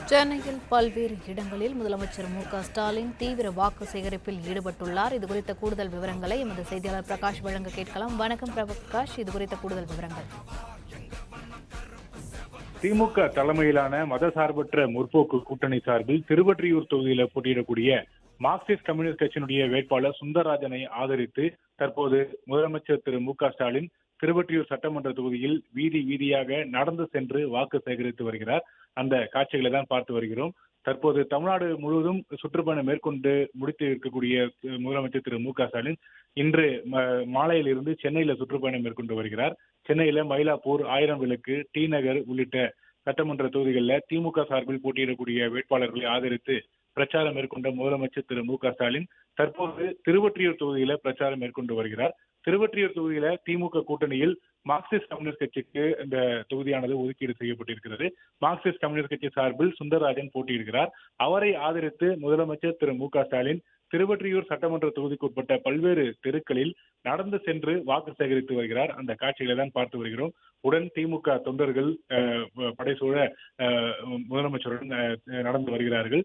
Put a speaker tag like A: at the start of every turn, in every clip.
A: சென்னையில் பல்வேறு இடங்களில் முதலமைச்சர் ஸ்டாலின் தீவிர வாக்கு சேகரிப்பில் ஈடுபட்டுள்ளார். இதுகுறித்த கூடுதல் விவரங்களை எமது செய்தியாளர் பிரகாஷ் வழங்க கேட்கலாம். வணக்கம் பிரகாஷ், இதுகுறித்த கூடுதல் விவரங்கள்.
B: திமுக தலைமையிலான மதசார்பற்ற முற்போக்கு கூட்டணி சார்பில் திருவொற்றியூர் தொகுதியில் போட்டியிடக்கூடிய மார்க்சிஸ்ட் கம்யூனிஸ்ட் கட்சியினுடைய வேட்பாளர் சுந்தரராஜனை ஆதரித்து தற்போது முதலமைச்சர் திரு ஸ்டாலின் திருவொற்றியூர் சட்டமன்ற தொகுதியில் வீதி வீதியாக நடந்து சென்று வாக்கு சேகரித்து வருகிறார். அந்த காட்சிகளை தான் பார்த்து வருகிறோம். தற்போது தமிழ்நாடு முழுவதும் சுற்றுப்பயணம் மேற்கொண்டு முடித்து இருக்கக்கூடிய முதலமைச்சர் திரு ஸ்டாலின் இன்று மாலையில் இருந்து சென்னையில சுற்றுப்பயணம் மேற்கொண்டு வருகிறார். சென்னையில மயிலாப்பூர், ஆயிரம் விளக்கு, டி நகர் உள்ளிட்ட சட்டமன்ற தொகுதிகளில் திமுக சார்பில் போட்டியிடக்கூடிய வேட்பாளர்களை ஆதரித்து பிரச்சாரம் மேற்கொண்ட முதலமைச்சர் திரு ஸ்டாலின் தற்போது திருவொற்றியூர் தொகுதியில பிரச்சாரம் மேற்கொண்டு வருகிறார். திருவொற்றியூர் தொகுதியில திமுக கூட்டணியில் மார்க்சிஸ்ட் கம்யூனிஸ்ட் கட்சிக்கு இந்த தொகுதியானது ஒதுக்கீடு செய்யப்பட்டிருக்கிறது. மார்க்சிஸ்ட் கம்யூனிஸ்ட் கட்சி சார்பில் சுந்தரராஜன் போட்டியிடுகிறார். அவரை ஆதரித்து முதலமைச்சர் திரு ஸ்டாலின் திருவொற்றியூர் சட்டமன்ற தொகுதிக்கு உட்பட்ட பல்வேறு தெருக்களில் நடந்து சென்று வாக்கு சேகரித்து வருகிறார். அந்த காட்சிகளை தான் பார்த்து வருகிறோம். உடன் திமுக தொண்டர்கள் படைசூழ முதலமைச்சருடன் நடந்து வருகிறார்கள்.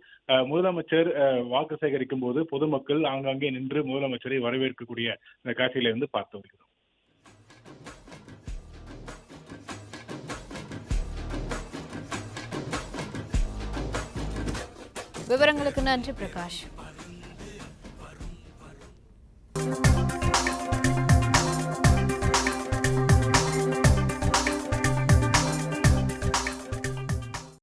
B: முதலமைச்சர் வாக்கு சேகரிக்கும் போது பொதுமக்கள் ஆங்காங்கே நின்று முதலமைச்சரை வரவேற்கக்கூடிய இந்த காட்சிகளை வந்து பார்த்து வருகிறோம்.
A: விவரங்களுக்கு நன்றி பிரகாஷ்.